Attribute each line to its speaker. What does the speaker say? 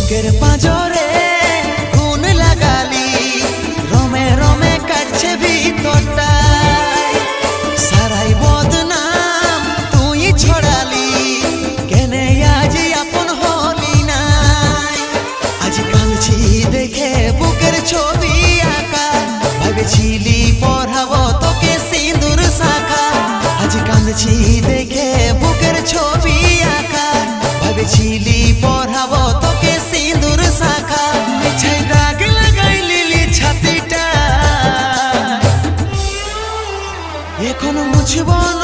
Speaker 1: বুকের পাঁজরে খুন লাগালি, রমে রমে কাটছে ভিতরটা, সারাই বদনাম তুই ছড়ালি, কেনে আজ আপন হলি নাই। আজ কাঁদছি দেখে বুকের ছবি আঁকা, ভেবেছিলি পড়াবো তোকে সিঁদুর শাখা। আজ কাঁদছি দেখে বুকের ছবি আঁকা, ভেবেছিলি পড়াবো তোকে সিঁদুর শাখা। মিছাই দাগ লাগাইলি ছাতিটা, এখন মুছব না